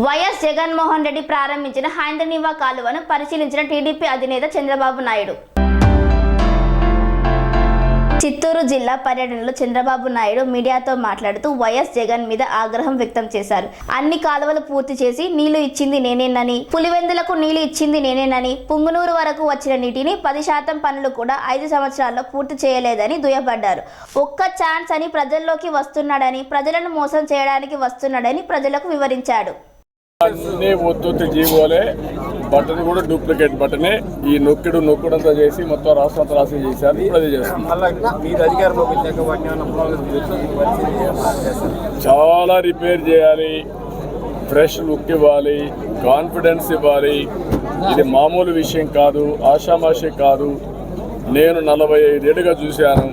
YS Jaganmohan Reddy ప్రారంభించిన హైందనివా కాలువను పరిశీలించిన TDP అధినేత చంద్రబాబు నాయుడు. చిత్తూరు జిల్లా పర్యటనలో చంద్రబాబు నాయుడు మీడియాతో మాట్లాడుతూ వైఎస్ జగన్ మీద ఆగ్రహం వ్యక్తం చేశారు. అన్ని కాలువలు పూర్తి చేసి నీళ్లు ఇచ్చింది నేనేనని, పులివెందులకు నీళ్లు ఇచ్చింది నేనేనని, పుంగునూరు వరకు వచ్చిన నీటిని 10% పనులు కూడా 5 సంవత్సరాల్లో పూర్తి చేయలేదని దుయ్యబడ్డారు. ఒక్క ఛాన్స్ అని ప్రజల్లోకి వస్తున్నాడని, ప్రజలను మోసం చేయడానికి వస్తున్నాడని ప్రజలకు వివరించాడు. అన్ని ఒత్తుత్తి జీవోలే, బటన్ కూడా డూప్లికేట్ బటనే. ఈ నొక్కుడంతా చేసి మొత్తం రాష్ట్రం అంతా రాసి చేశారు. ఇప్పుడు అది చాలా రిపేర్ చేయాలి, ఫ్రెష్ లుక్ ఇవ్వాలి, కాన్ఫిడెన్స్ ఇవ్వాలి. ఇది మామూలు విషయం కాదు, ఆషామాషి కాదు. నేను 45 ఏళ్ళుగా చూశాను.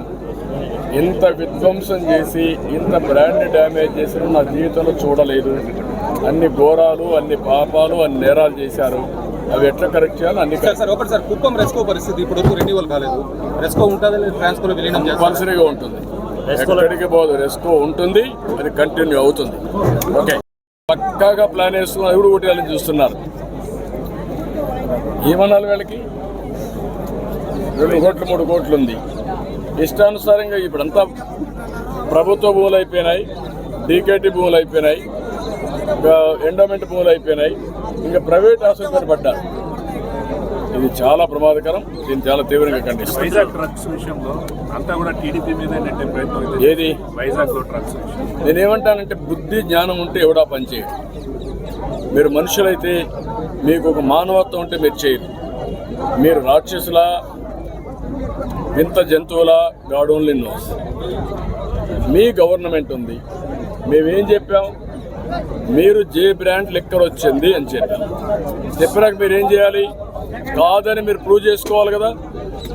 ఇంత విధ్వంసం చేసి ఇంత బ్రాండ్ డ్యామేజ్ చేసిన నా జీవితంలో చూడలేదు. అన్ని ఘోరాలు, అన్ని పాపాలు, అన్ని నేరాలు చేశారు. అవి ఎట్లా కరెక్ట్ చేయాలి అన్ని. సార్ కుప్పం రెస్కో పరిస్థితి ఇప్పుడు రెన్యువల్ కాలేదు. రెస్కో ఉంటుంది, ట్రాన్స్ఫర్ విలీనం కంపల్సరీగా ఉంటుంది. ఎక్కడికి పోదు, రెస్కో ఉంటుంది, అది కంటిన్యూ అవుతుంది. ఓకే, పక్కాగా ప్లాన్ వేస్తున్నారు. ఎవరు కొట్టాలని చూస్తున్నారు. ఏమన్నాలి వీళ్ళకి? 2 కోట్లు 3 కోట్లు ఉంది. ఇష్టానుసారంగా ఇప్పుడంతా ప్రభుత్వ భూములు అయిపోయినాయి, డీకేటీ భూములు అయిపోయినాయి, ఎండోమెంట్ భూములు అయిపోయినాయి, ఇంకా ప్రైవేట్ ఆసుపత్రి పడ్డారు. ఇది చాలా ప్రమాదకరం. దీన్ని చాలా తీవ్రంగా ఖండిస్తాం. వైజాగ్ డ్రగ్స్ విషయంలో అంతా కూడా టీడీపీ మీద నెట్టే ప్రయత్నం. ఏది వైజాగ్ డ్రగ్స్ విషయం నేనేమంటానంటే, బుద్ధి జ్ఞానం ఉంటే ఎవడా పనిచేయడు. మీరు మనుషులైతే, మీకు ఒక మానవత్వం ఉంటే మీరు చేయరు. మీరు రాక్షసుల, వింత జంతువుల, గాడ్ ఓన్లీ నోస్. మీ గవర్నమెంట్ ఉంది. మేమేం చెప్పాం? మీరు జే బ్రాండ్ లెక్కర్ వచ్చింది అని చెప్పినాక మీరు ఏం చేయాలి? కాదని మీరు ప్రూవ్ చేసుకోవాలి కదా.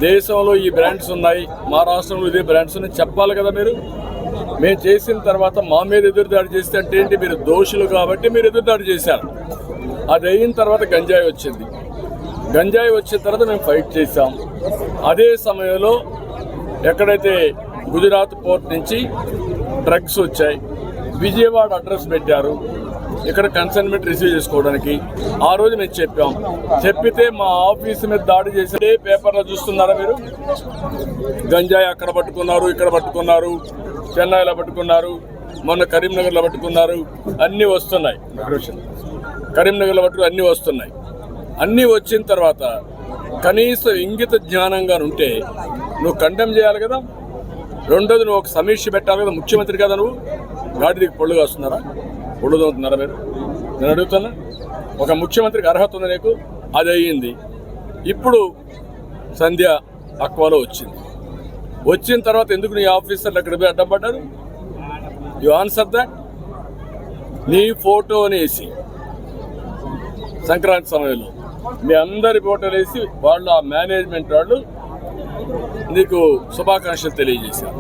దేశంలో ఈ బ్రాండ్స్ ఉన్నాయి, మా రాష్ట్రంలో ఇదే బ్రాండ్స్ ఉన్నాయి చెప్పాలి కదా. మేము చేసిన తర్వాత మా మీద ఎదురుదాడి చేస్తే అంటే ఏంటి? మీరు దోషులు కాబట్టి మీరు ఎదురుదాడి చేశారు. అది అయిన తర్వాత గంజాయి వచ్చింది. గంజాయి వచ్చిన తర్వాత మేము ఫైట్ చేశాం. అదే సమయంలో ఎక్కడైతే గుజరాత్ పోర్ట్ నుంచి డ్రగ్స్ వచ్చాయి, విజయవాడ అడ్రస్ పెట్టారు ఇక్కడ కన్సైన్మెంట్ రిసీవ్ చేసుకోవడానికి. ఆ రోజు మేము చెప్పితే మా ఆఫీసు మీద దాడి చేసి పేపర్లో చూస్తున్నారా మీరు? గంజాయి అక్కడ పట్టుకున్నారు, ఇక్కడ పట్టుకున్నారు, చెన్నైలో పట్టుకున్నారు, మొన్న కరీంనగర్లో పట్టుకున్నారు. అన్నీ వస్తున్నాయి. కరీంనగర్లో పట్టుకు అన్నీ వస్తున్నాయి. అన్నీ వచ్చిన తర్వాత కనీసం ఇంగిత జ్ఞానంగా ఉంటే నువ్వు కండెమ్ చేయాలి కదా. రెండోది, నువ్వు ఒక సమీక్ష పెట్టాలి కదా. ముఖ్యమంత్రి కదా నువ్వు. గాడిదికి పళ్ళు కాస్తున్నారా? పళ్ళు తోముతున్నారా మీరు? నేను అడుగుతున్నా. ఒక ముఖ్యమంత్రికి అర్హత ఉంది నీకు? అది అయ్యింది. ఇప్పుడు సంధ్య అక్వాలో వచ్చిన తర్వాత ఎందుకు నీ ఆఫీసర్లు అక్కడ పోయి అడ్డం పడ్డారు? You answer that. నీ ఫోటోని వేసి సంక్రాంతి సమయంలో మీ అందరి ఫోటోలు వేసి వాళ్ళు, ఆ మేనేజ్మెంట్ వాళ్ళు నీకు శుభాకాంక్షలు తెలియజేశారు.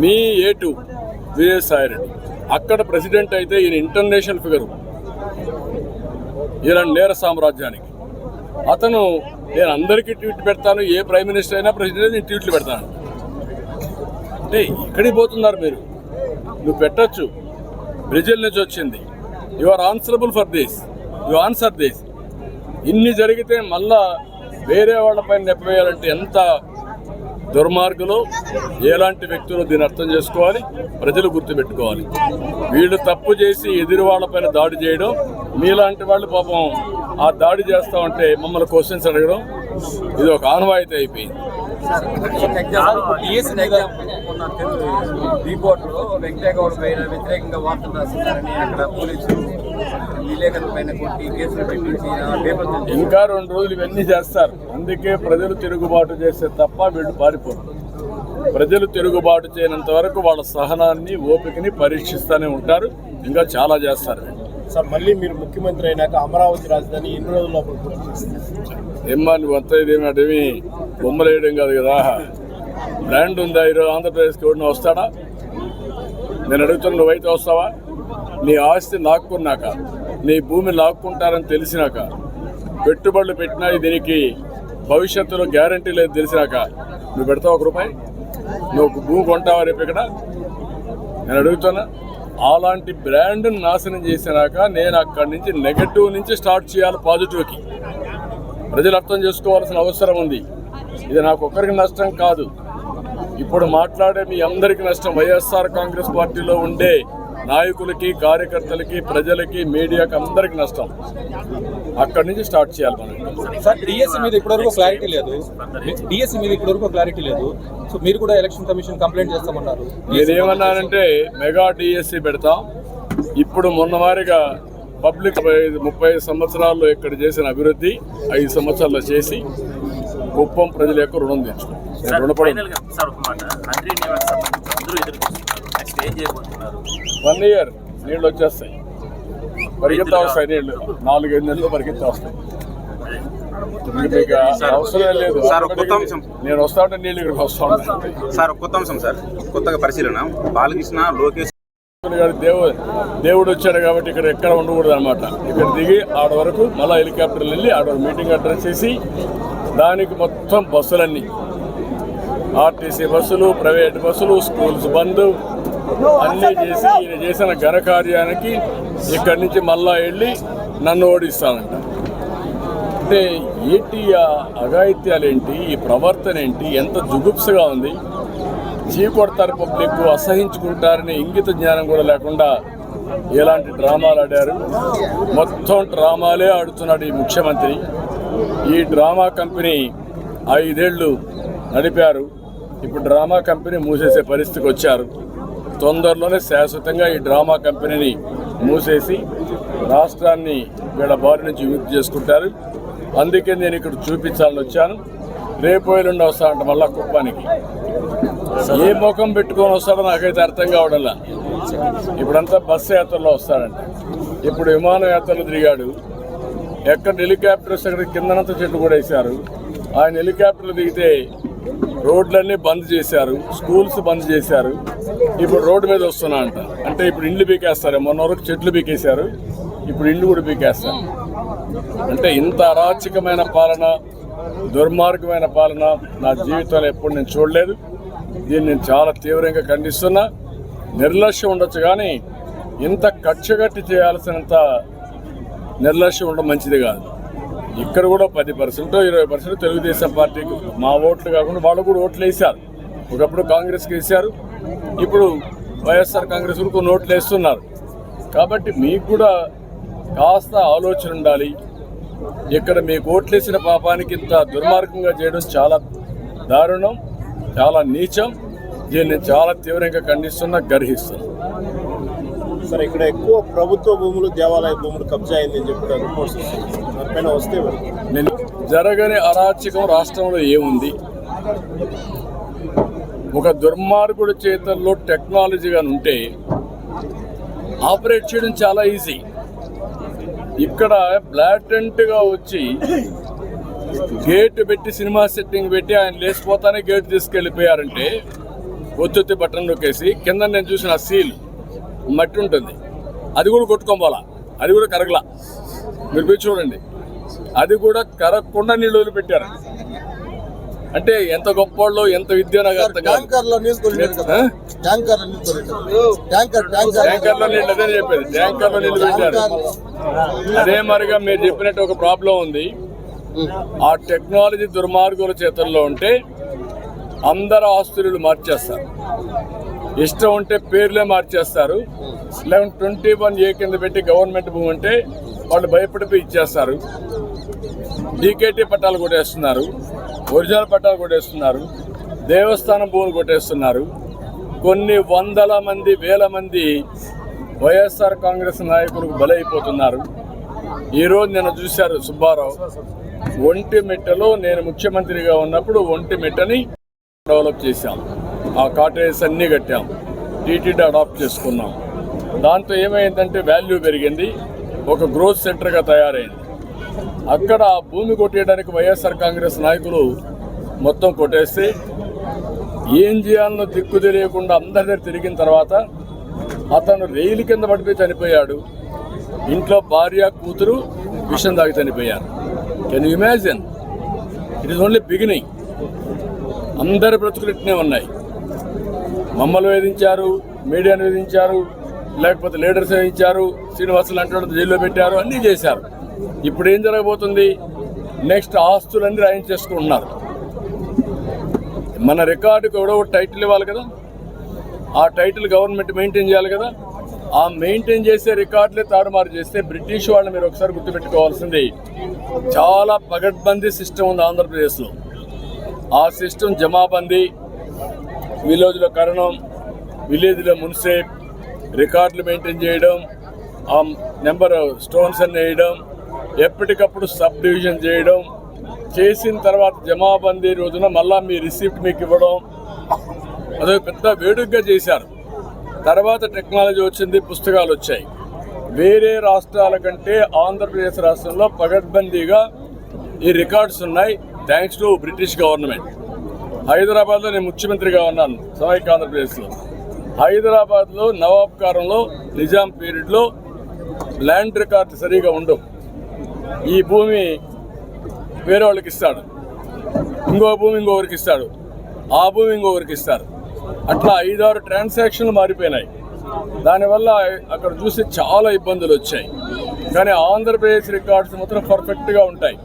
మీ A2 విజయసాయి రెడ్డి అక్కడ ప్రెసిడెంట్ అయితే ఈయన ఇంటర్నేషనల్ ఫిగరు, ఈయన నేర సామ్రాజ్యానికి. అతను నేను అందరికీ ట్వీట్ పెడతాను, ఏ ప్రైమ్ మినిస్టర్ అయినా ప్రెసిడెంట్ నేను ట్వీట్లు పెడతాను అంటే ఎక్కడికి పోతున్నారు మీరు? నువ్వు పెట్టచ్చు. బ్రెజిల్ నుంచి వచ్చింది. You are answerable for this. You answer this. ఇన్ని జరిగితే మళ్ళా వేరే వాళ్ళపైన నెప్పవేయాలంటే ఎంత దుర్మార్గులు, ఎలాంటి వ్యక్తులు దీన్ని అర్థం చేసుకోవాలి, ప్రజలు గుర్తుపెట్టుకోవాలి. వీళ్ళు తప్పు చేసి ఎదురు వాళ్ళపైన దాడి చేయడం, మీలాంటి వాళ్ళు పాపం ఆ దాడి చేస్తా ఉంటే మమ్మల్ని క్వశ్చన్స్ అడగడం, ఇది ఒక ఆనవాయితీ అయిపోయింది. వ్యతిరేకంగా వార్తలు రాస్తున్నారని అక్కడ పోలీసులు విలేకరుల పైన కొట్టి కేసులు పెట్టించి ఇంకా 2 రోజులు ఇవన్నీ చేస్తారు. అందుకే ప్రజలు తిరుగుబాటు చేస్తే తప్ప వీళ్ళు పారిపోరు. ప్రజలు తిరుగుబాటు చేయనంత వరకు వాళ్ళ సహనాన్ని, ఓపికని పరీక్షిస్తూనే ఉంటారు. ఇంకా చాలా చేస్తారు. సార్, మళ్ళీ మీరు ముఖ్యమంత్రి అయినాక అమరావతి రాజధాని ఎన్ని రోజుల్లో ఏమ్మా నువ్వు అంతా ఇదేమి అదేమి బొమ్మలు వేయడం కాదు కదా. బ్రాండ్ ఉందా? ఈరోజు ఆంధ్రప్రదేశ్కి ఎవరిని వస్తాడా? నేను అడుగుతున్నా, నువ్వైతే వస్తావా? నీ ఆస్తి లాక్కున్నాక, నీ భూమి లాక్కుంటారని తెలిసినాక, పెట్టుబడులు పెట్టినా దీనికి భవిష్యత్తులో గ్యారంటీ లేదు తెలిసినాక నువ్వు పెడతావు 1 రూపాయి? నువ్వు భూమి కొంటావా రేపు ఇక్కడ? నేను అడుగుతున్నా. అలాంటి బ్రాండ్ని నాశనం చేసినాక నేను అక్కడి నుంచి నెగటివ్ నుంచి స్టార్ట్ చేయాలి పాజిటివ్కి. ప్రజలు అర్థం చేసుకోవాల్సిన అవసరం ఉంది. ఇది నాకు ఒక్కరికి నష్టం కాదు, ఇప్పుడు మాట్లాడే మీ అందరికీ నష్టం. వైఎస్ఆర్ కాంగ్రెస్ పార్టీలో ఉండే నాయకులకి, కార్యకర్తలకి, ప్రజలకి, మీడియాకి అందరికి నష్టం. అక్కడి నుంచి స్టార్ట్ చేయాలి మనం. సార్, డిఎస్సి మీద ఇప్పటివరకు క్లారిటీ లేదు. సో మీరు కూడా ఎలక్షన్ కమిషన్ కంప్లైంట్ చేస్తామన్నారు. నేనేమన్నానంటే మెగా డిఎస్సి పెడతాం. ఇప్పుడు మొన్న వారిగా పబ్లిక్ 30 సంవత్సరాల్లో ఇక్కడ చేసిన అభివృద్ధి 5 సంవత్సరాల్లో చేసి కుప్పం ప్రజల యొక్క రుణం తెచ్చుకుంటాం. రుణపడి 1 year నీళ్ళు వచ్చేస్తాయి, పరిగెత్తా వస్తాయి. నీళ్ళు 4-5 నెలలు పరిగెత్తా వస్తాయి. మీకు అవసరం లేదు. నేను వస్తా ఉంటే నీళ్ళు ఇక్కడికి వస్తా ఉంటాయి. సార్ కొత్త అంశం సార్, కొత్తగా పరిశీలన బాలకృష్ణ లోకేష్ గారు దేవుడు వచ్చాడు కాబట్టి ఇక్కడ ఎక్కడ ఉండకూడదు అనమాట. ఇక్కడ దిగి ఆడ వరకు మళ్ళీ హెలికాప్టర్లు వెళ్ళి ఆడ మీటింగ్ అడ్రస్ చేసి దానికి మొత్తం బస్సులన్నీ ఆర్టీసీ బస్సులు, ప్రైవేట్ బస్సులు, స్కూల్స్ బంద్ అన్నీ చేసి ఈయన చేసిన ఘనకార్యానికి ఇక్కడి నుంచి మళ్ళా వెళ్ళి నన్ను ఓడిస్తానంట. అంటే ఏంటి అఘాయిత్యాలేంటి, ఈ ప్రవర్తన ఏంటి, ఎంత జుగుప్సగా ఉంది. చీకొడతారు పబ్లిక్, అసహించుకుంటారని ఇంగిత జ్ఞానం కూడా లేకుండా ఎలాంటి డ్రామాలు ఆడారు. మొత్తం డ్రామాలే ఆడుతున్నాడు ఈ ముఖ్యమంత్రి. ఈ డ్రామా కంపెనీ 5 ఏళ్ళు నడిపారు. ఇప్పుడు డ్రామా కంపెనీ మూసేసే పరిస్థితికి వచ్చారు. తొందరలోనే శాశ్వతంగా ఈ డ్రామా కంపెనీని మూసేసి రాష్ట్రాన్ని వీళ్ళ బారి నుంచి విముక్తి చేసుకుంటారు. అందుకే నేను ఇక్కడ చూపించాలని వచ్చాను. రేపు ఎల్లుండి వస్తా అంట మళ్ళా కుప్పానికి. ఏ ముఖం పెట్టుకొని వస్తాడో నాకైతే అర్థం కావడంలా. ఇప్పుడంతా బస్సు యాత్రలో వస్తాడంట, ఇప్పుడు విమాన యాత్రలో తిరిగాడు. ఎక్కడ హెలికాప్టర్స్ అక్కడ కిందనంతా చెట్లు కూడా వేశారు. ఆయన హెలికాప్టర్లు దిగితే రోడ్లన్నీ బంద్ చేశారు, స్కూల్స్ బంద్ చేశారు. ఇప్పుడు రోడ్డు మీద వస్తున్నా అంట. అంటే ఇప్పుడు ఇండ్లు పీకేస్తారు. మొన్న వరకు చెట్లు పీకేశారు, ఇప్పుడు ఇండ్లు కూడా పీకేస్తారు. అంటే ఇంత అరాచకమైన పాలన, దుర్మార్గమైన పాలన నా జీవితంలో ఎప్పుడు నేను చూడలేదు. దీన్ని నేను చాలా తీవ్రంగా ఖండిస్తున్నా. నిర్లక్ష్యం ఉండొచ్చు కానీ ఇంత కక్షగట్టి చేయాల్సినంత నిర్లక్ష్యం ఉండడం మంచిది కాదు. ఇక్కడ కూడా 10% 20% తెలుగుదేశం పార్టీకి మా ఓట్లు కాకుండా వాళ్ళు కూడా ఓట్లు వేశారు. ఒకప్పుడు కాంగ్రెస్కి వేశారు, ఇప్పుడు వైఎస్ఆర్ కాంగ్రెస్ కూడా కొన్ని ఓట్లు వేస్తున్నారు. కాబట్టి మీకు కూడా కాస్త ఆలోచన ఉండాలి. ఇక్కడ మీకు ఓట్లేసిన పాపానికి ఇంత దుర్మార్గంగా చేయడం చాలా దారుణం, చాలా నీచం. దీన్ని చాలా తీవ్రంగా ఖండిస్తున్నా, గర్హిస్తున్నా. సార్, ఇక్కడ ఎక్కువ ప్రభుత్వ భూములు, దేవాలయ భూములు కబ్జా అయిందని చెప్పి రిపోర్ట్స్ దానిపైన వస్తే నేను జరగని అరాచకం రాష్ట్రంలో ఏముంది? ఒక దుర్మార్గుడి చేతుల్లో టెక్నాలజీగా ఉంటే ఆపరేట్ చేయడం చాలా ఈజీ. ఇక్కడ బ్లాటెంట్గా వచ్చి గేట్ పెట్టి సినిమా సెట్టింగ్ పెట్టి ఆయన లేచిపోతానే గేట్ తీసుకెళ్ళిపోయారంటే ఒత్తి బటన్ నొక్కేసి కింద నేను చూసిన సీల్ మట్టి ఉంటుంది, అది కూడా కొట్టుకోవాలా, అది కూడా కరగలా. మీరు పోయి చూడండి, అది కూడా కరగకుండా నీళ్ళు వదిలిపెట్టారు. అంటే ఎంత గొప్పవాళ్ళు, ఎంత విద్య నాకు అర్థం కాదు. ట్యాంకర్లో నీళ్ళు అదే చెప్పేది, ట్యాంకర్లో నీళ్ళు పెట్టారు. అదే మరిగా మీరు చెప్పినట్టు ఒక ప్రాబ్లం ఉంది. ఆ టెక్నాలజీ దుర్మార్గుల చేతుల్లో ఉంటే అందరు ఆస్తులు మార్చేస్తారు, ఇష్టం ఉంటే పేర్లే మార్చేస్తారు. 1121A కింద పెట్టి గవర్నమెంట్ భూమి ఉంటే వాళ్ళు భయపడిపోయి ఇచ్చేస్తారు. డీకేటీ పట్టాలు కొట్టేస్తున్నారు, ఒరిజినల్ పట్టాలు కొట్టేస్తున్నారు, దేవస్థానం భూములు కొట్టేస్తున్నారు. కొన్ని వందల మంది, వేల మంది వైఎస్ఆర్ కాంగ్రెస్ నాయకులకు బలైపోతున్నారు. ఈరోజు నేను చూశారు సుబ్బారావు ఒంటిమిట్టలో, నేను ముఖ్యమంత్రిగా ఉన్నప్పుడు ఒంటిమిట్టని డెవలప్ చేశాం. ఆ కాటేజెస్ అన్నీ కట్టాం, టీటీడీ అడాప్ట్ చేసుకున్నాం. దాంతో ఏమైందంటే వాల్యూ పెరిగింది, ఒక గ్రోత్ సెంటర్గా తయారైంది. అక్కడ భూమి కొట్టేయడానికి వైఎస్ఆర్ కాంగ్రెస్ నాయకులు మొత్తం కొట్టేస్తే ఏం చేయాలనో దిక్కు తెలియకుండా అందరి దగ్గర తిరిగిన తర్వాత అతను రైలు కింద పడిపోయి చనిపోయాడు. ఇంట్లో భార్య, కూతురు విషం దాగి చనిపోయారు. Can you imagine? It is only beginning. అందరి బ్రతుకులు ఇట్నే ఉన్నాయి. మమ్మల్ని వేధించారు, మీడియాను వేధించారు, లేకపోతే లీడర్స్ ఇచ్చారు, శ్రీనివాసులు అంటే జైల్లో పెట్టారు, అన్నీ చేశారు. ఇప్పుడు ఏం జరగబోతుంది? నెక్స్ట్ ఆస్తులన్నీ రాయించేసుకుంటున్నారు. మన రికార్డుకు ఎవడో టైటిల్ ఇవ్వాలి కదా, ఆ టైటిల్ గవర్నమెంట్ మెయింటైన్ చేయాలి కదా. ఆ మెయింటైన్ చేసే రికార్డులే తారుమారు చేస్తే బ్రిటిష్ వాళ్ళు మీరు ఒకసారి గుర్తుపెట్టుకోవాల్సింది, చాలా పగడ్బందీ సిస్టమ్ ఉంది ఆంధ్రప్రదేశ్లో. ఆ సిస్టమ్ జమాబందీ, విలేజ్లో కరణం, విలేజ్లో మున్సేప్, రికార్డులు మెయింటైన్ చేయడం, ఆ నెంబర్ స్టోన్స్ అన్ని వేయడం, ఎప్పటికప్పుడు సబ్ డివిజన్ చేయడం, చేసిన తర్వాత జమాబందీ రోజున మళ్ళా మీ రిసిప్ట్ మీకు ఇవ్వడం, అదే పెద్ద వేడుకగా చేశారు. తర్వాత టెక్నాలజీ వచ్చింది, పుస్తకాలు వచ్చాయి. వేరే రాష్ట్రాల కంటే ఆంధ్రప్రదేశ్ రాష్ట్రంలో పగడ్బందీగా ఈ రికార్డ్స్ ఉన్నాయి, థ్యాంక్స్ టు బ్రిటిష్ గవర్నమెంట్. హైదరాబాద్లో నేను ముఖ్యమంత్రిగా ఉన్నాను సమైక్య ఆంధ్రప్రదేశ్లో. హైదరాబాద్లో నవాబ్ కాలంలో నిజాం పీరియడ్లో ల్యాండ్ రికార్డు సరిగా ఉండవు. ఈ భూమి వేరే వాళ్ళకి ఇస్తాడు, ఇంకో భూమి ఇంకొకరికి ఇస్తాడు, ఆ భూమి ఇంకొకరికి ఇస్తారు. అట్లా 5-6 ట్రాన్సాక్షన్లు మారిపోయినాయి. దానివల్ల అక్కడ చూసి చాలా ఇబ్బందులు వచ్చాయి. కానీ ఆంధ్రప్రదేశ్ రికార్డ్స్ మాత్రం పర్ఫెక్ట్గా ఉంటాయి.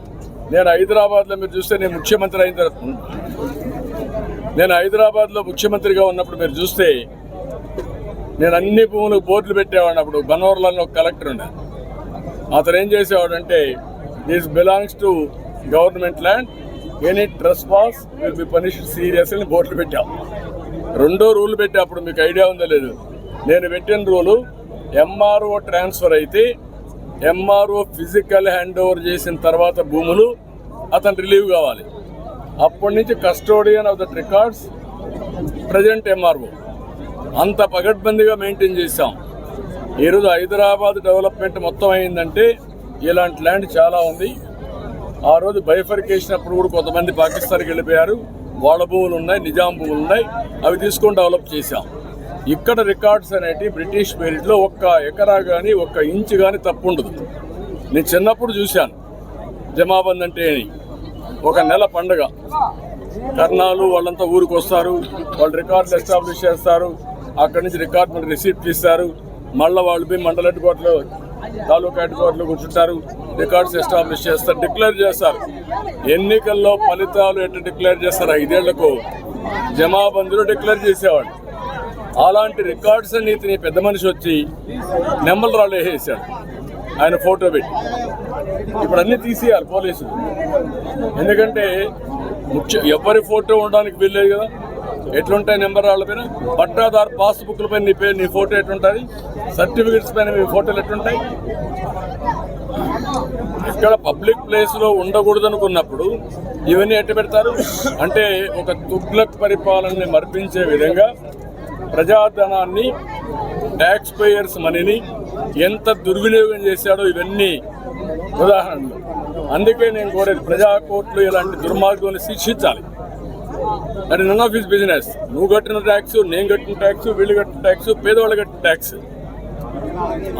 నేను హైదరాబాద్లో మీరు చూస్తే, నేను ముఖ్యమంత్రి అయిన తర్వాత, నేను హైదరాబాద్లో ముఖ్యమంత్రిగా ఉన్నప్పుడు మీరు చూస్తే నేను అన్ని భూములకు బోర్డులు పెట్టేవాడిని. అప్పుడు బనోర్లలో ఒక కలెక్టర్ ఉండే, అతను ఏం చేసేవాడంటే, this belongs to government land, any trespass will be punished serious అని బోర్డులు పెట్టాం. రెండో రూల్ పెట్టి, అప్పుడు మీకు ఐడియా ఉందో లేదు, నేను పెట్టిన రూలు ఎంఆర్ఓ ట్రాన్స్ఫర్ అయితే ఎంఆర్ఓ ఫిజికల్ హ్యాండ్ ఓవర్ చేసిన తర్వాత భూములు అతను రిలీవ్ కావాలి. అప్పటి నుంచి custodian of that records present MRO. అంత పగడ్బందీగా మెయింటైన్ చేశాం. ఈరోజు హైదరాబాద్ డెవలప్మెంట్ మొత్తం అయిందంటే ఇలాంటి ల్యాండ్ చాలా ఉంది. ఆ రోజు బైఫర్కేషన్ అప్పుడు కూడా కొంతమంది పాకిస్తాన్కి వెళ్ళిపోయారు, వాళ్ళ భూములు ఉన్నాయి, నిజాం భూములు ఉన్నాయి, అవి తీసుకొని డెవలప్ చేశాం. ఇక్కడ రికార్డ్స్ అనేవి బ్రిటిష్ పీరియడ్లో 1 ఎకరా కానీ 1 ఇంచు కానీ తప్పు ఉండదు. నేను చిన్నప్పుడు చూశాను జమాబంద్ అంటే ఒక నెల పండుగ, కర్ణాలు వాళ్ళంతా ఊరికి వస్తారు, వాళ్ళు రికార్డులు ఎస్టాబ్లిష్ చేస్తారు, అక్కడి నుంచి రికార్డు మనకి రిసీప్ట్ ఇస్తారు, మళ్ళీ వాళ్ళు పోయి మండల హెడ్ క్వార్టర్లో, తాలూకా హెడ్ క్వార్టర్లో కూర్చుంటారు, రికార్డ్స్ ఎస్టాబ్లిష్ చేస్తారు, డిక్లేర్ చేస్తారు. ఎన్నికల్లో ఫలితాలు ఎట్లా డిక్లేర్ చేస్తారు 5 ఏళ్లకు, జమాబందీలో డిక్లేర్ చేసేవాడు. అలాంటి రికార్డ్స్ అన్ని ఇతని పెద్ద మనిషి వచ్చి నెమ్మల రాళ్ళు వేసేసాడు, ఆయన ఫోటో పెట్టి. ఇప్పుడు అన్నీ తీసేయాలి పోలీసులు, ఎందుకంటే ఎవరి ఫోటో ఉండడానికి వీల్లేదు కదా. ఎట్లుంటాయి నెంబర్ రాళ్ళ పైన, పట్టాదారు పాస్బుక్ల పైన నీ పేరు, నీ ఫోటో ఎట్లుంటుంది, సర్టిఫికెట్స్ పైన మీ ఫోటోలు ఎట్లుంటాయి. ఇక్కడ పబ్లిక్ ప్లేస్లో ఉండకూడదు అనుకున్నప్పుడు ఇవన్నీ ఎట్టు పెడతారు అంటే, ఒక తుగ్లక్ పరిపాలనని మర్పించే విధంగా ప్రజాధనాన్ని, ట్యాక్స్ పేయర్స్ మనీని ఎంత దుర్వినియోగం చేశాడో ఇవన్నీ ఉదాహరణలు. అందుకే నేను కోరేది, ప్రజా కోర్టులు ఇలాంటి దుర్మార్గాన్ని శిక్షించాలి. అది నన్ ఆఫ్ హిస్ బిజినెస్. నువ్వు కట్టిన ట్యాక్స్, నేను కట్టిన ట్యాక్స్, వీళ్ళు కట్టిన ట్యాక్స్, పేదవాళ్ళు కట్టిన ట్యాక్స్,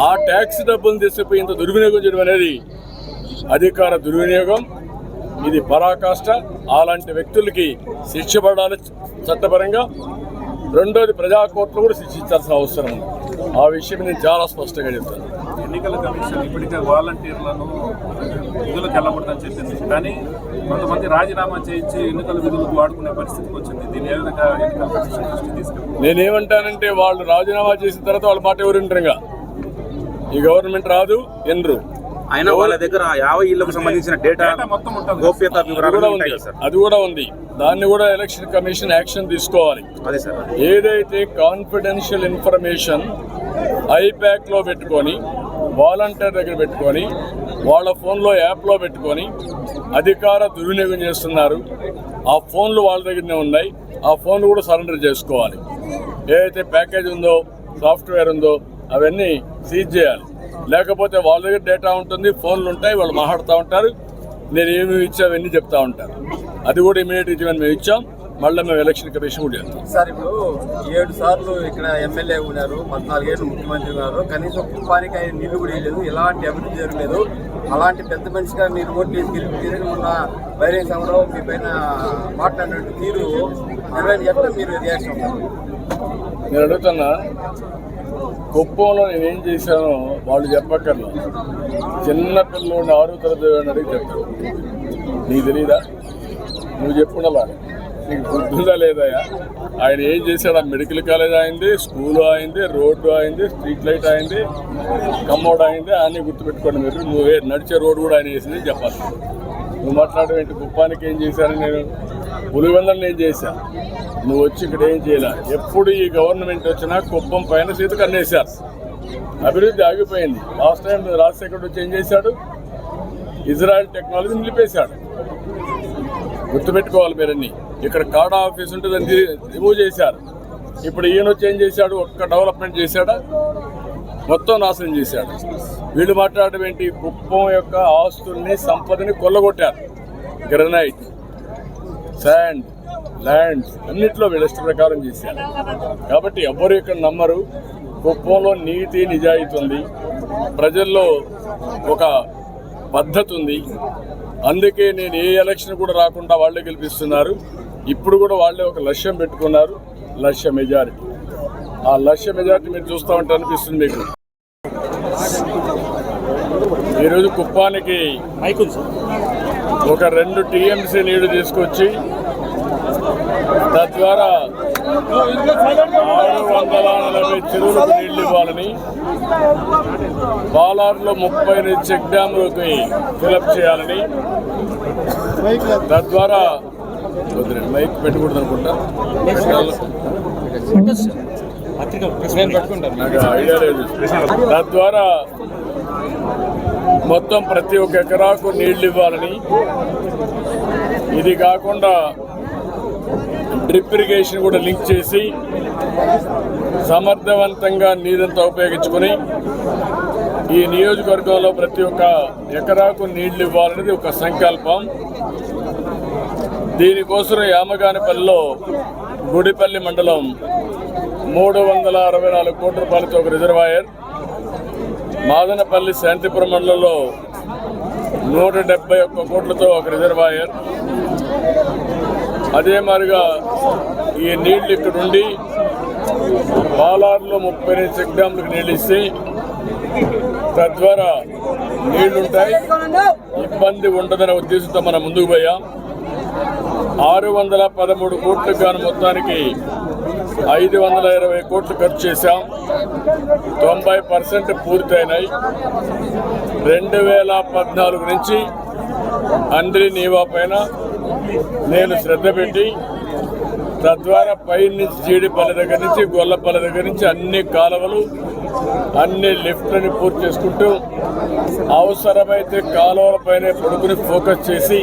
ఆ ట్యాక్స్ డబ్బులు తీసుకుపోయి ఇంత దుర్వినియోగం చేయడం అనేది అధికార దుర్వినియోగం. ఇది పరాకాష్ట. అలాంటి వ్యక్తులకి శిక్ష పడాలి చట్టపరంగా. రెండోది, ప్రజా కోర్టులు కూడా శిక్షించాల్సిన అవసరం ఉంది. ఆ విషయం నేను చాలా స్పష్టంగా చెప్తాను. ఎన్నికల కమిషన్ ఇప్పటికే వాలంటీర్లను విధులకు వెళ్ళకూడదని చెప్పింది, కానీ కొంతమంది రాజీనామా చేయించి ఎన్నికల విధులకు వాడుకునే పరిస్థితికి వచ్చింది. దీని ఏ విధంగా ఎన్నికల కమిషన్ దృష్టి తీసుకెళ్ళి, నేనేమంటానంటే, వాళ్ళు రాజీనామా చేసిన తర్వాత వాళ్ళ మాట ఎవరు వింటారుగా, ఈ గవర్నమెంట్ రాదు ఎన్రు. ఆయన వాళ్ళ దగ్గర 50 ఇళ్లకు సంబంధించిన డేటా మొత్తం ఉంటుంది, గోప్యత వివరాలు ఉంటాయి కదా సార్. అది కూడా ఉంది. దాన్ని కూడా ఎలక్షన్ కమిషన్ యాక్షన్ తీసుకోవాలి. అదే సార్, ఏదైతే కాన్ఫిడెన్షియల్ ఇన్ఫర్మేషన్ ఐప్యాక్లో పెట్టుకొని, వాలంటీర్ దగ్గర పెట్టుకొని, వాళ్ళ ఫోన్లో యాప్లో పెట్టుకొని అధికార దుర్వినియోగం చేస్తున్నారు, ఆ ఫోన్లు వాళ్ళ దగ్గరనే ఉన్నాయి. ఆ ఫోన్లు కూడా సరెండర్ చేసుకోవాలి. ఏదైతే ప్యాకేజ్ ఉందో, సాఫ్ట్వేర్ ఉందో, అవన్నీ సీజ్ చేయాలి. లేకపోతే వాళ్ళ దగ్గర డేటా ఉంటుంది, ఫోన్లు ఉంటాయి, వాళ్ళు మాట్లాడుతూ ఉంటారు, నేను ఏమేమి ఇచ్చా అవన్నీ చెప్తా ఉంటారు. అది కూడా ఇమీడియట్ ఇచ్చి మేము ఇచ్చాం. మళ్ళీ మేము ఎలక్షన్ కమిషన్ కూడా చేస్తాం. సార్ ఇప్పుడు 7 సార్లు ఇక్కడ ఎమ్మెల్యే ఉన్నారు, 14 ఏళ్ళు ముఖ్యమంత్రి ఉన్నారు, కనీసం కుప్పానికి ఆయన నీళ్లు కూడా లేదు, ఎలాంటి అభివృద్ధి జరగలేదు. అలాంటి పెద్ద మనిషిగా మీరు ఓట్లు వేసి ఉన్న బహిరంగ సభలో మీ పైన మాట్లాడినట్టు తీరు ఎట్లా మీరు రియాక్షన్ అవుతారు? నేను అడుగుతున్నా, కుప్పంలో నేనేం చేశానో వాళ్ళు చెప్పక్కర్లా. చిన్న పిల్లలు 6వ తరగతి అడిగి చెప్తారు. నీకు తెలీదా? నువ్వు చెప్పుండాలా, నీకు గుర్తుందా లేదా? ఆయన ఏం చేశాడు? ఆ మెడికల్ కాలేజ్ అయింది, స్కూల్ అయింది, రోడ్డు అయింది, స్ట్రీట్ లైట్ అయింది, కమ్మోడ్ అయింది, అన్నీ గుర్తుపెట్టుకోండి మీరు. నువ్వే నడిచే రోడ్డు కూడా ఆయన వేసింది చెప్పాలి. నువ్వు మాట్లాడేంటి? కుప్పానికి ఏం చేశాను నేను? పులివెందులను ఏం చేశాను? నువ్వు వచ్చి ఇక్కడ ఏం చేయాల? ఎప్పుడు ఈ గవర్నమెంట్ వచ్చినా కుప్పం పైన సీత కన్నేశారు. అభివృద్ధి ఆగిపోయింది. లాస్ట్ టైం రాజశేఖర్ వచ్చి ఏం చేశాడు? ఇజ్రాయెల్ టెక్నాలజీ నిలిపేశాడు. గుర్తుపెట్టుకోవాలి మీరన్నీ. ఇక్కడ కాడా ఆఫీస్ ఉంటే దాన్ని రిమూవ్ చేశారు. ఇప్పుడు ఈయన వచ్చి ఏం చేశాడు? ఒక్క డెవలప్మెంట్ చేశాడా? మొత్తం నాశనం చేశాడు. వీళ్ళు మాట్లాడడం ఏంటి? కుప్పం యొక్క ఆస్తుల్ని, సంపదని కొల్లగొట్టారు. గ్రనైట్, శాండ్, ల్యాండ్స్ అన్నిట్లో వీళ్ళ ఇష్ట ప్రకారం చేశారు. కాబట్టి ఎవ్వరు ఇక్కడ నమ్మరు. కుప్పంలో నీతి నిజాయితీ ఉంది, ప్రజల్లో ఒక పద్ధతి ఉంది. అందుకే నేను ఏ ఎలక్షన్ కూడా రాకుండా వాళ్ళే గెలిపిస్తున్నారు. ఇప్పుడు కూడా వాళ్ళే ఒక లక్ష్యం పెట్టుకున్నారు, లక్ష్య మెజారిటీ. ఆ లక్ష్య మెజారిటీ మీరు చూస్తూ ఉంటే అనిపిస్తుంది మీకు. ఈరోజు కుప్పానికి ఒక 2 TMC నీళ్లు తీసుకొచ్చి తద్వారా 640 చెరువులకు నీళ్లు ఇవ్వాలని, పాలార్లో 30 చెక్ డ్యాములకి ఫిలప్ చేయాలని, తద్వారా మైక్ పెట్టకూడదు అనుకుంటా, నాకు ఐడియా లేదు. తద్వారా మొత్తం ప్రతి ఒక్క ఎకరాకు నీళ్లు ఇవ్వాలని, ఇది కాకుండా డ్రిప్ ఇరిగేషన్ కూడా లింక్ చేసి సమర్థవంతంగా నీరంతా ఉపయోగించుకొని ఈ నియోజకవర్గంలో ప్రతి ఒక్క ఎకరాకు నీళ్లు ఇవ్వాలనేది ఒక సంకల్పం. దీనికోసం యామగానిపల్లిలో గుడిపల్లి మండలం 364 కోట్ల రూపాయలతో ఒక రిజర్వాయర్, మాదనపల్లి శాంతిపురం మండలంలో 171 కోట్లతో ఒక రిజర్వాయర్, అదే మాదిరిగా ఈ నీళ్లు ఇక్కడుండి పాలార్లో 30 చెక్ డ్యాములకు నీళ్ళు ఇస్తే తద్వారా నీళ్లుంటాయి, ఇబ్బంది ఉండదనే ఉద్దేశంతో మనం ముందుకు పోయాం. 613 కోట్లకు గాను మొత్తానికి 520 కోట్లు ఖర్చు చేశాం. 90% పూర్తయినాయి. 2014 నుంచి అంద్రి నీవా పైన నేను శ్రద్ధ పెట్టి తద్వారా పై నుంచి జీడిపల్లి దగ్గర నుంచి గొల్లపల్లి దగ్గర నుంచి అన్ని కాలువలు, అన్ని లిఫ్ట్లని పూర్తి చేసుకుంటూ అవసరమైతే కాలువలపైనే పడుకుని ఫోకస్ చేసి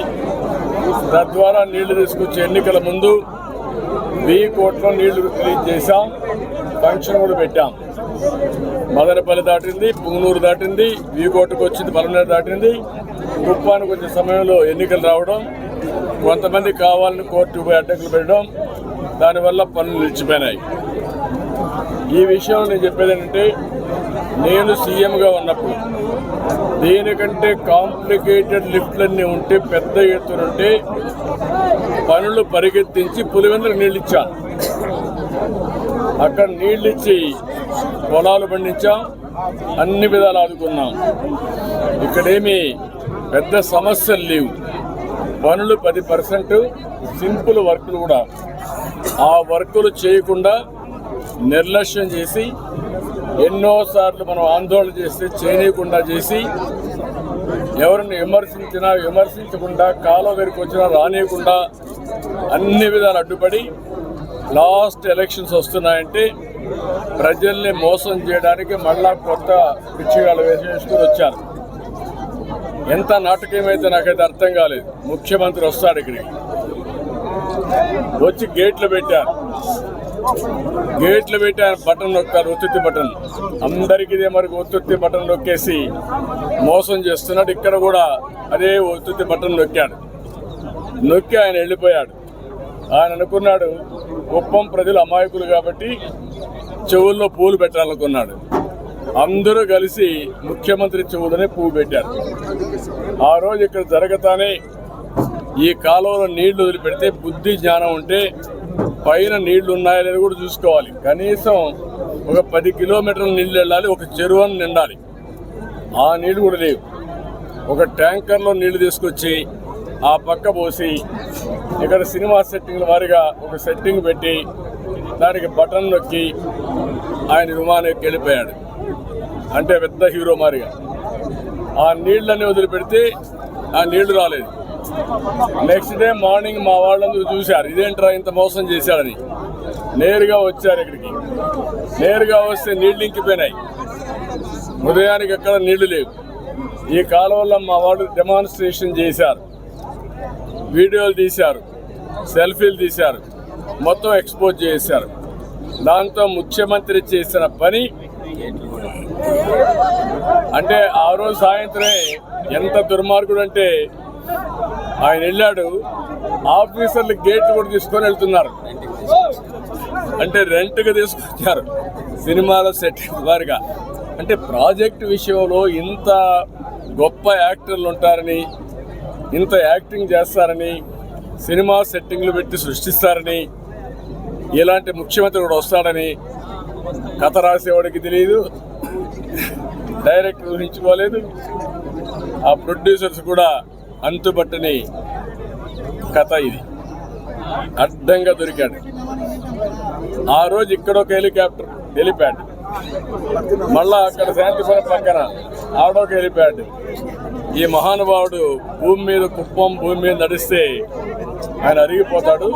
తద్వారా నీళ్లు తీసుకొచ్చే ఎన్నికల ముందు 1000 కోట్ల నీళ్లు రిలీజ్ చేశాం. ఫంక్షన్ కూడా పెట్టాం. మదనపల్లి దాటింది, పుంగనూరు దాటింది, 1000 కోట్లకు వచ్చింది, పలమనేరు దాటింది. కుప్పానికి వచ్చే సమయంలో ఎన్నికలు రావడం, కొంతమంది కావాలని కోర్టు పోయి అడ్డంకులు పెట్టడం, దానివల్ల పనులు నిలిచిపోయినాయి. ఈ విషయం నేను చెప్పేది ఏంటంటే, నేను సీఎంగా ఉన్నప్పుడు దీనికంటే కాంప్లికేటెడ్ లిఫ్ట్లన్నీ ఉంటే, పెద్ద ఎత్తునుంటే పనులు పరిగెత్తించి పులివెందులకు నీళ్ళు ఇచ్చాను. అక్కడ నీళ్ళు ఇచ్చి పొలాలు పండించాం, అన్ని విధాలు ఆదుకున్నాం. ఇక్కడేమి పెద్ద సమస్యలు లేవు. పనులు 10%, సింపుల్ వర్కులు కూడా. ఆ వర్కులు చేయకుండా నిర్లక్ష్యం చేసి ఎన్నోసార్లు మనం ఆందోళన చేస్తే చేయనీయకుండా చేసి, ఎవరిని విమర్శించకుండా, కాలువ దగ్గరికి వచ్చినా రానియకుండా అన్ని విధాలు అడ్డుపడి లాస్ట్ ఎలక్షన్స్ వస్తున్నాయంటే ప్రజల్ని మోసం చేయడానికి మళ్ళా కొత్త పిచ్చిగాళ్ళు వేసుకొని వచ్చారు. ఎంత నాటకమైతే నాకైతే అర్థం కాలేదు. ముఖ్యమంత్రి వస్తాడు ఇక్కడికి, వచ్చి గేట్లు పెట్టారు బటన్ నొక్కారు, ఒత్తుత్తి బటన్. అందరికీ ఇదే మరి ఒత్తుత్తి బటన్ నొక్కేసి మోసం చేస్తున్నాడు. ఇక్కడ కూడా అదే ఒత్తుత్తి బటన్ నొక్కి ఆయన వెళ్ళిపోయాడు. ఆయన అనుకున్నాడు కుప్పం ప్రజలు అమాయకులు కాబట్టి చెవుల్లో పూలు పెట్టాలనుకున్నాడు. అందరూ కలిసి ముఖ్యమంత్రి చెవులనే పువ్వు పెట్టారు. ఆ రోజు ఇక్కడ జరగతానే ఈ కాలువలో నీళ్లు వదిలిపెడితే, బుద్ధి జ్ఞానం ఉంటే పైన నీళ్లు ఉన్నాయో లేదో కూడా చూసుకోవాలి. కనీసం ఒక 10 కిలోమీటర్ల నీళ్ళు వెళ్ళాలి, ఒక చెరువును నిండాలి. ఆ నీళ్ళు కూడా లేవు. ఒక ట్యాంకర్లో నీళ్లు తీసుకొచ్చి ఆ పక్క పోసి ఇక్కడ సినిమా సెట్టింగ్ల వారిగా ఒక సెట్టింగ్ పెట్టి దానికి బటన్ నొక్కి ఆయన విమానానికి వెళ్ళిపోయాడు. అంటే పెద్ద హీరో మారిగా ఆ నీళ్ళని వదిలిపెడితే ఆ నీళ్లు రాలేదు. నెక్స్ట్ డే మార్నింగ్ మా వాళ్ళందరూ చూశారు, ఇదేంట్రా ఇంత మోసం చేశాడని. నేరుగా వచ్చారు ఇక్కడికి. నేరుగా వస్తే నీళ్లు ఇంకిపోయినాయి. ఉదయానికి ఎక్కడ నీళ్లు లేవు. ఈ కాలువల్లో మా వాళ్ళు డెమాన్స్ట్రేషన్ చేశారు, వీడియోలు తీశారు, సెల్ఫీలు తీశారు, మొత్తం ఎక్స్పోజ్ చేశారు. దాంతో ముఖ్యమంత్రి చేసిన పని అంటే ఆ రోజు సాయంత్రమే ఎంత దుర్మార్గుడు అంటే ఆయన వెళ్ళాడు, ఆఫీసర్లు గేట్లు కూడా తీసుకొని వెళ్తున్నారు. అంటే రెంట్గా తీసుకొచ్చారు సినిమాల సెట్ వారిగా. అంటే ప్రాజెక్టు విషయంలో ఇంత గొప్ప యాక్టర్లు ఉంటారని, ఇంత యాక్టింగ్ చేస్తారని, సినిమా సెట్టింగ్లు పెట్టి సృష్టిస్తారని, ఇలాంటి ముఖ్యమంత్రి కూడా వస్తాడని కథ రాసేవాడికి తెలియదు, డైరెక్టర్ ఊహించుకోలేదు, ఆ ప్రొడ్యూసర్స్ కూడా అంతుబట్టని కథ ఇది. అడ్డంగా దొరికాడు. ఆ రోజు ఇక్కడ ఒక హెలికాప్టర్ హెలిప్యాడ్, మళ్ళా అక్కడ శాంతిపురం పక్కన ఆడొక హెలిప్యాడ్. ఈ మహానుభావుడు భూమి మీద కుప్పం భూమి మీద నడిస్తే ఆయన అరిగిపోతాడు.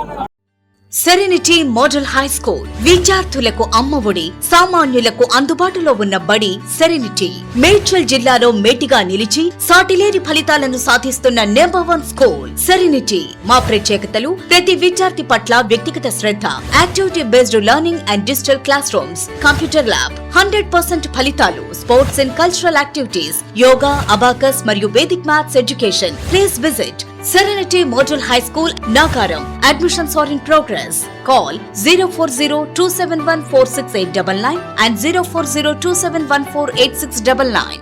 సెరెనిటీ మోడల్ హై స్కూల్ విద్యార్థులకు అమ్మఒడి, సామాన్యులకు అందుబాటులో ఉన్న బడి సెరెనిటీ. మేడ్చల్ జిల్లాలో మేటిగా నిలిచి సాటిలేని ఫలితాలను సాధిస్తున్న #1 స్కూల్ సెరెనిటీ. మా ప్రత్యేకతలు ప్రతి విద్యార్థి పట్ల వ్యక్తిగత శ్రద్ధ, activity based learning and digital classrooms, computer lab, 100% ఫలితాలు, sports and cultural activities, yoga, abacus మరియు Vedic maths education. Please visit Serenity Model High School, Nagaram. Admissions are in progress. Call 040-271-46899 and 040-271-48699.